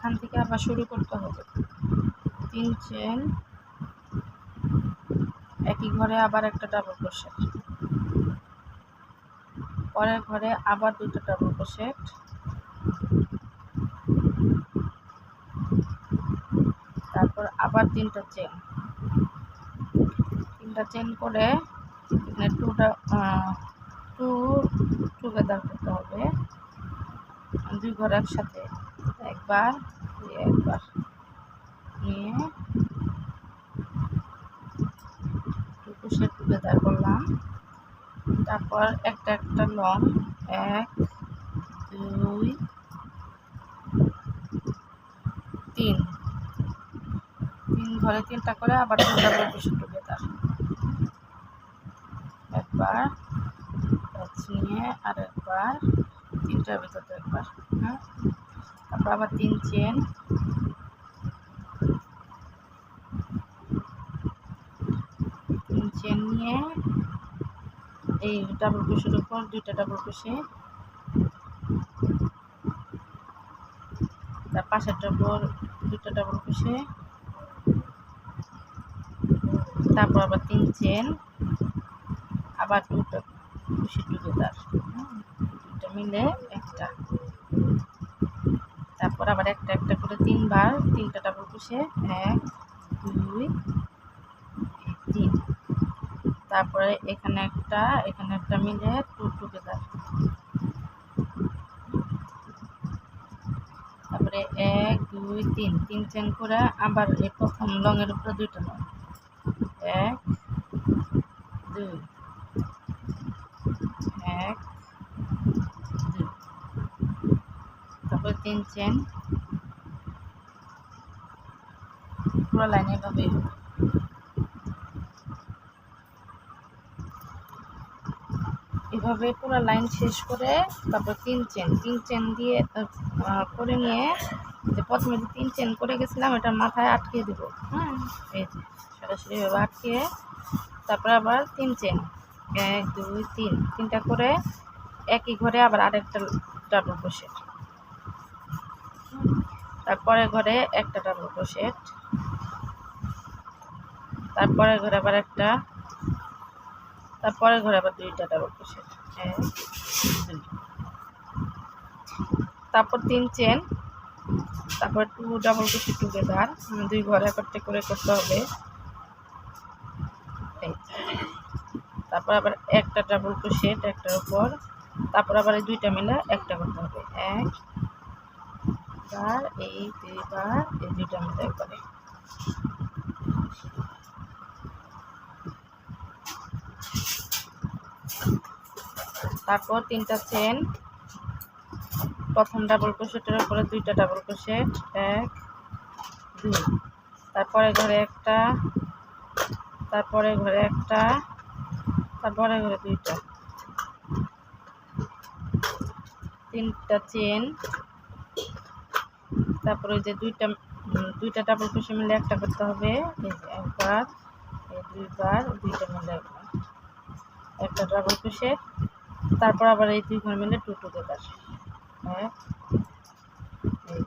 এখান থেকে আবার শুরু করতে হবে। 3 চেন, একই ঘরে আবার একটা ডাবল ক্রোশেট, পরের ঘরে আবার দুটো ডাবল ক্রোশেট, তারপর আবার 3টা চেন, 3টা চেন করে এখানে টু টুগেদার করতে হবে। 2 ঘর একসাথে একবার একবার নিয়ে টু ক্রোশেট টুগেদার করলাম। তারপর একটা একটা লং 1 2 3 ঘরে 3টা করে আবার 2 ডাবল ক্রোশেট টুগেদার, একবার নিয়ে আর একবার 3টার ভিতরে একবার, হ্যাঁ। তারপর আবার 3 চেন, নিয়ে এই ডাবল ক্রোশের উপর 2টা ডাবল ক্রোশেট, তার পাশেরটার উপর 2টা ডাবল ক্রোশেট, তারপর আবার 3 চেন, আবার 2টা ক্রোশেট টুগেদার, 2টা মিলে একটা, তারপর আবার একটা একটা করে 3বার 3টা ডাবল ক্রোশেট, 1 2 3, তারপরে এখানে একটা মিলে 2 টুগেদার, তারপরে 1 2 3 চেন করে আবার এই প্রথম লংয়ের উপরে 2টা লং, 1 2 1 2, তারপরে 3 চেন, পুরো লাইন এভাবে পুরো লাইন শেষ করে তারপর 3 চেন দিয়ে করে নিয়ে যে প্রথমে যে 3 চেন করে গেছিলাম এটার মাথায় আটকে দেব, হ্যাঁ। এই যে সরাসরি এভাবে আটকে তারপর আবার 3 চেন 1 2 3 3টা করে একই ঘরে আবার আরেকটা ডাবল ক্রোশেট, তারপরে ঘরে একটা ডাবল ক্রোশেট, তারপরে ঘরে আবার একটা, তারপরে ঘরে আবার 2টা ডাবল ক্রোশেট, 1 2, তারপর 3 চেন, তারপর 2 ডাবল ক্রোশেট টুগেদার, 2 ঘরে একটা করে করতে হবে। তারপর আবার একটা ডাবল ক্রোশেট একটার উপর, তারপর আবার এই 2টা মিলে একটা করতে হবে, 1 বার এই 2 বার এই 2টা মিলে একবারে, তারপর 3টা চেন, প্রথম ডাবল ক্রোশেটের উপরে 2টা ডাবল ক্রোশেট, 1 2, তারপরে ঘরে একটা, তারপরে ঘরে একটা, তারপরে ঘরে 2টা, 3টা চেন, তারপরে যে 2টা ডাবল ক্রোশেট মিলে একটা করতে হবে, এই যে একবার এই 2বার 2টা মিলে একটা ডাবল ক্রোশেট, তারপর আবার এই 2 ঘর মিলে 2 টুগেদার, 1 2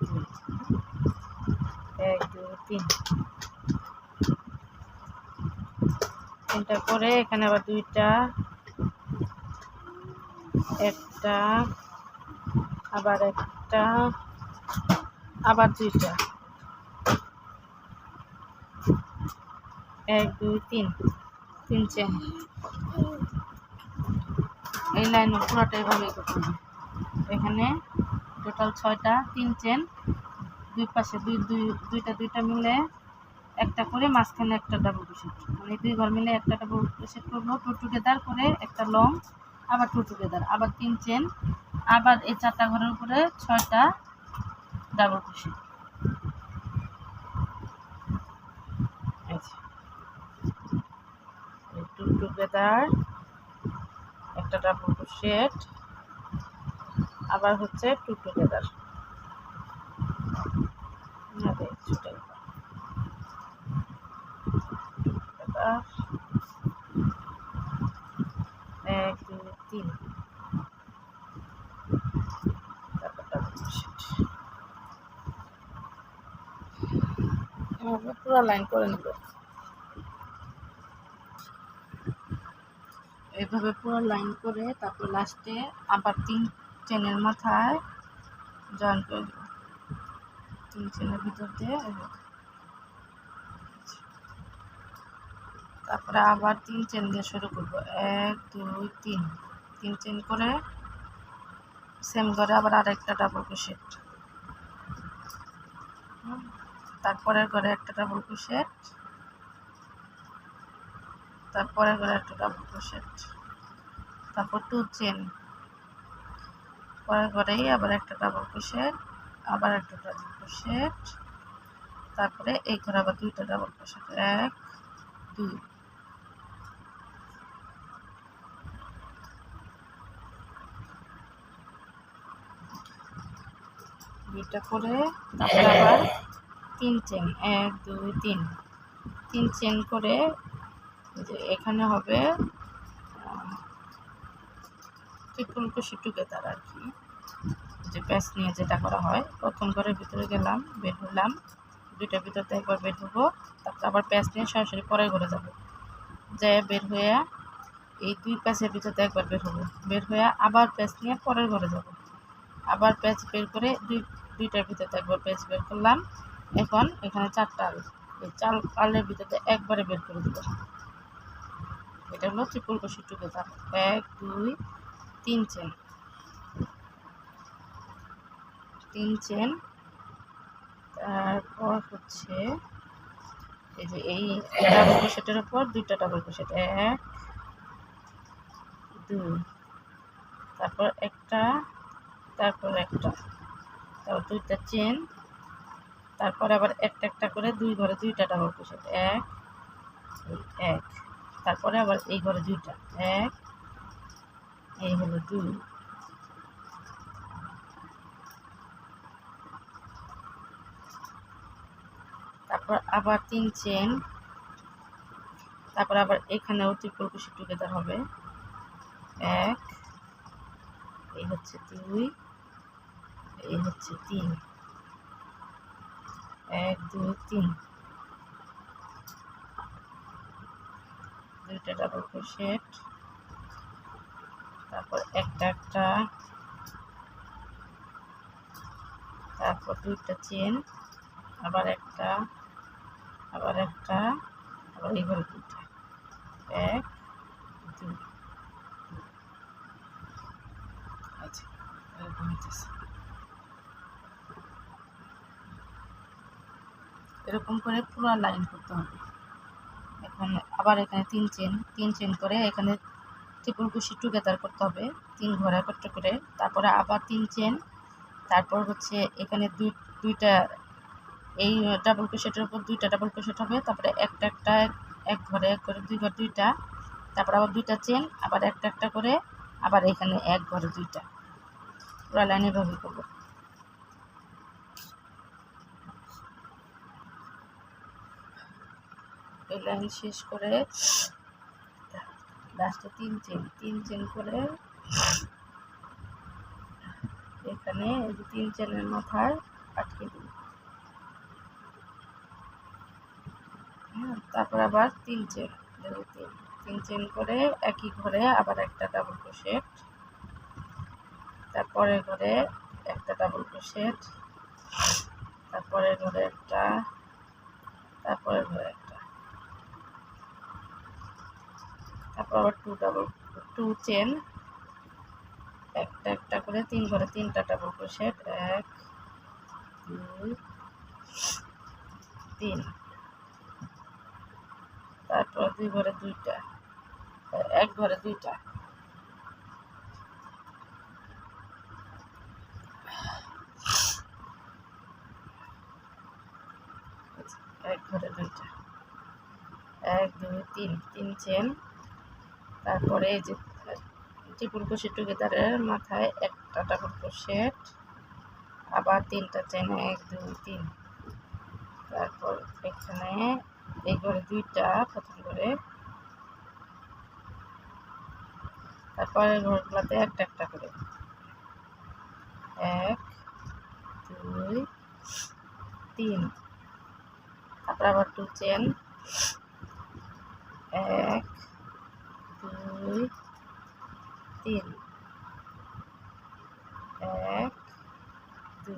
1 2 3, 3টা করে এখানে আবার 2টা, একটা আবার একটা আবার 2টা, 1 2 3 চেন, এই লাইন পুরোটা এভাবেই করতে হবে। এখানে টোটাল 6টা, 3 চেন, 2 পাশে 2টা মিলে একটা করে মাঝখানে একটা ডাবল ক্রোশেট, মানে 2 ঘর মিলে একটা ডাবল ক্রোশেট করবো, 2 টুগেদার করে একটা লং, আবার 2 টুগেদার, আবার 3 চেন, আবার এই 4টা ঘরের উপরে 6টা ডাবল ক্রোশেট, 2 টুগেদার একটা ডাবল ক্রোশেট, আবার হচ্ছে 2 টুগেদার, এক দুই তিন, তারপর ডাবল ক্রোশেট, পুরো লাইন করে নেব। এইভাবে পুরো লাইন করে তারপর লাস্টে আবার 3 চেনের মাথায় জয়েন করে দেব। 3 চেনের ভিতর দিয়ে তারপরে আবার 3 চেন দিয়ে শুরু করব। 1 2 3 3 চেন করে সেম করে আবার আরেকটা ডাবল ক্রোশেট, তারপরের ঘরে একটা ডাবল ক্রোশেট, তারপরের ঘরে একটা ডাবল ক্রোশেট, তারপর 2 চেন, পরের ঘরেই আবার একটা ডাবল ক্রোশেট, আবার একটা ডাবল ক্রোশেট, তারপরে এই ঘরে আবার 2টা ডাবল ক্রোশেট, 1 2 দুইটা করে তারপরে আবার 3 চেন, 1 2 3 3 চেন করে যে এখানে হবে ট্রিপল ক্রোশেট টুগেদার আর কি, যে প্যাচ নিয়ে যেটা করা হয়। প্রথম ঘরের ভিতরে গেলাম, বের হলাম, দুইটার ভিতরতে একবার বের হবো, তারপর আবার প্যাচ নিয়ে সরাসরি পরের ঘরে যাব, যে বের হয়ে এই 2 প্যাচের ভিতরতে একবার বের হবো, বের হয়ে আবার প্যাচ নিয়ে পরের ঘরে যাব, আবার প্যাচ বের করে দুইটার ভিতরতে একবার প্যাচ বের করলাম। এখন এখানে 4টা আল, এই 4 আলের ভিতরতে একবারে বের করে দেব। এটা হলো triple crochet together. 1 2 3 chain, 3 chain, তারপর হচ্ছে এই যে এই ডাবল ক্রোশেটের উপর 2টা ডাবল ক্রোশেট, 1 2, তারপর একটা, তারপর একটা, তারপর 2টা চেন, তারপর আবার একটা একটা করে 2 ঘরে 2টা ডাবল ক্রোশেট, 1 1, তারপরে আবার এই ঘরে 2টা, 1 এই হলো 2, তারপর আবার 3 চেন, তারপর আবার এখানেও ট্রিপল ক্রোশেট টুগেদার হবে, 1 এই হচ্ছে 2 এই হচ্ছে 3, 1 2 3, 2টা ডাবল ক্রোশেট, তারপর একটা একটা, তারপর 2টা চেন, আবার একটা, আবার একটা, আবার এই ঘরে 2টা, 1 2, আচ্ছা এরকম হইতেছে। এরকম করে পুরো লাইন করতে হবে। এখন আবার এখানে 3 চেন, 3 চেন করে এখানে ট্রিপল ক্রোশেট টুগেদার করতে হবে 3 ঘরে একটা করে, তারপরে আবার 3 চেন, তারপর হচ্ছে এখানে দুইটা এই ডাবল ক্রোশেটের উপর 2টা ডাবল ক্রোশেট হবে, তারপরে একটা একটা এক ঘরে এক করে 2 ঘর 2টা, তারপর আবার 2টা চেন, আবার একটা একটা করে, আবার এখানে এক ঘরে 2টা, পুরো লাইন এভাবে করবো। এই লাইন শেষ করে লাস্টে 3 চেন, 3 চেন করে এখানে এই যে 3 চেনের মাথায় আটকে দিই, তারপর আবার 3 চেন, 3 চেন করে একই ঘরে আবার একটা ডাবল ক্রোশেট, তারপরে ঘরে একটা ডাবল ক্রোশেট, তারপরে ঘরে একটা, তারপরে ঘরে একটা, তারপর আবার 2 চেন, একটা একটা করে 3 ঘরে 3টা ডাবল ক্রোশেট, 1 2 3, তারপর 2 ঘরে 2টা, এক ঘরে 2টা, এক ঘরে 2টা, 1 2 3, 3 চেন, তারপরে এই যে ট্রিপল ক্রোশেট টুগেদারের মাথায় একটা ডাবল ক্রোশেট, আবার 3টা চেন, 1 2 3, তারপর এখানে এই ঘরে 2টা, প্রথম ঘরে, তারপরে ঘরগুলোতে একটা একটা করে, 1 2 3, তারপর আবার 2 চেন, 1 2 3, 1 2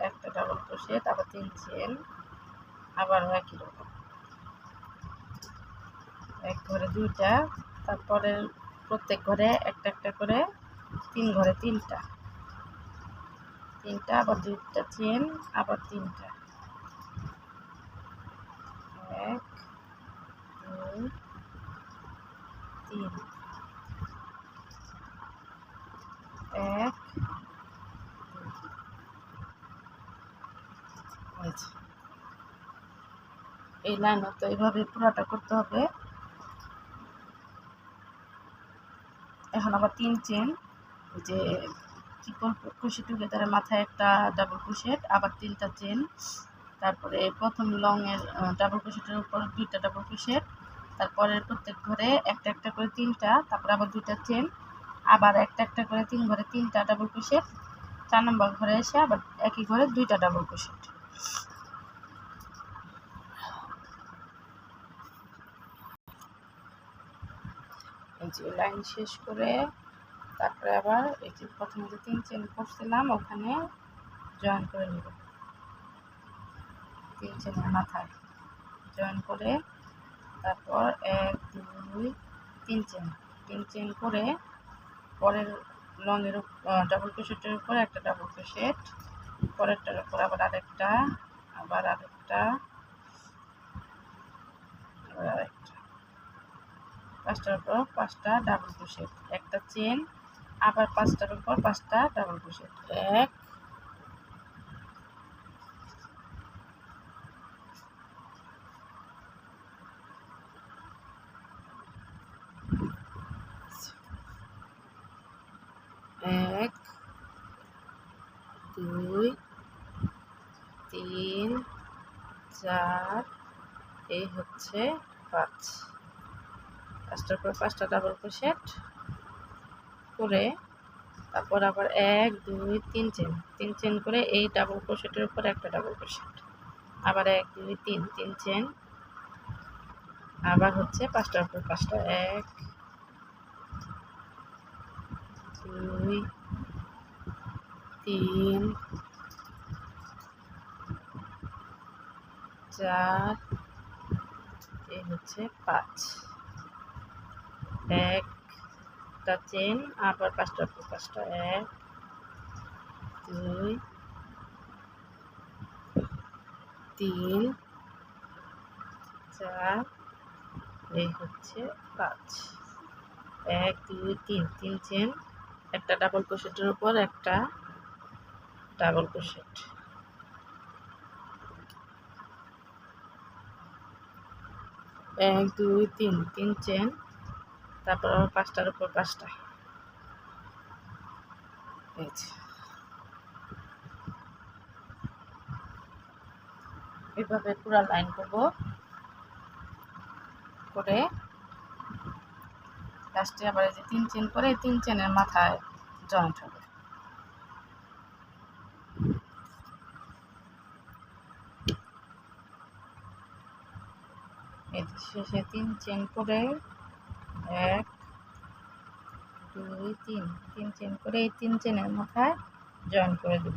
একটা ডাবল ক্রোশেট, আবার 3 চেন, আবার একই রকম এক ঘরে 2টা, তারপরে প্রত্যেক ঘরে একটা একটা করে 3 ঘরে 3টা, আবার 2টা চেন, আবার 3টা, 1 2 3, 1 এই লাইনও তো এইভাবে পুরোটা করতে হবে। এখন আবার 3 চেন, যে ট্রিপল ক্রোশেট টুগেদারের মাথায় একটা ডাবল ক্রোশেট, আবার 3টা চেন, তারপরে প্রথম লংয়ের ডাবল ক্রোশেটের উপর 2টা ডাবল ক্রোশেট, তারপরে প্রত্যেক ঘরে একটা একটা করে 3টা, তারপরে আবার 2টা চেন, আবার একটা একটা করে 3 ঘরে 3টা ডাবল ক্রোশেট, 4 নম্বর ঘরে এসে আবার একই ঘরে 2টা ডাবল ক্রোশেট। এই যে লাইন শেষ করে তারপরে আবার এই যে প্রথমে যে 3 চেন করছিলাম ওখানে জয়েন করে নেব, 3 চেনের মাথায় জয়েন করে তারপর 1 2 3 চেন, 3 চেন করে পরের লংয়ের ডাবল ক্রোশেটের উপর একটা ডাবল ক্রোশেট, পরেরটার উপর আবার আরেকটা, আবার আরেকটা, আবার আরেকটা, 5টার উপর 5টা ডাবল ক্রোশেট, একটা চেন, আবার 5টার উপর 5টা ডাবল ক্রোশেট, 1 1 2 3 4, এই হচ্ছে 5, 5টার উপর 5টা ডাবল ক্রোশেট করে তারপর আবার 1 2 3 চেন, 3 চেন করে এই ডাবল ক্রোশেটের উপর একটা ডাবল ক্রোশেট, আবার 1 2 3, 3 চেন, আবার হচ্ছে 5টার উপর 5টা, 1 2 3 4, এই হচ্ছে 5, একটা চেন, আবার 5টার উপর 5টা, 1 2 3 4, এই হচ্ছে 5, 1 2 3, 3 চেন, একটা ডাবল ক্রোশেটের উপর একটা ডাবল ক্রোশেট, 1 2 3, 3 চেন, তারপর আবার 5টার উপর 5টা, এভাবে পুরো লাইন করব, করে লাস্টে আবার এই যে 3 চেন করে 3 চেনের মাথায় জয়েন্ট হবে। এই শেষে 3 চেন করে 1 2 3, 3 চেন করে এই 3 চেনের মাথায় জয়েন করে দেব।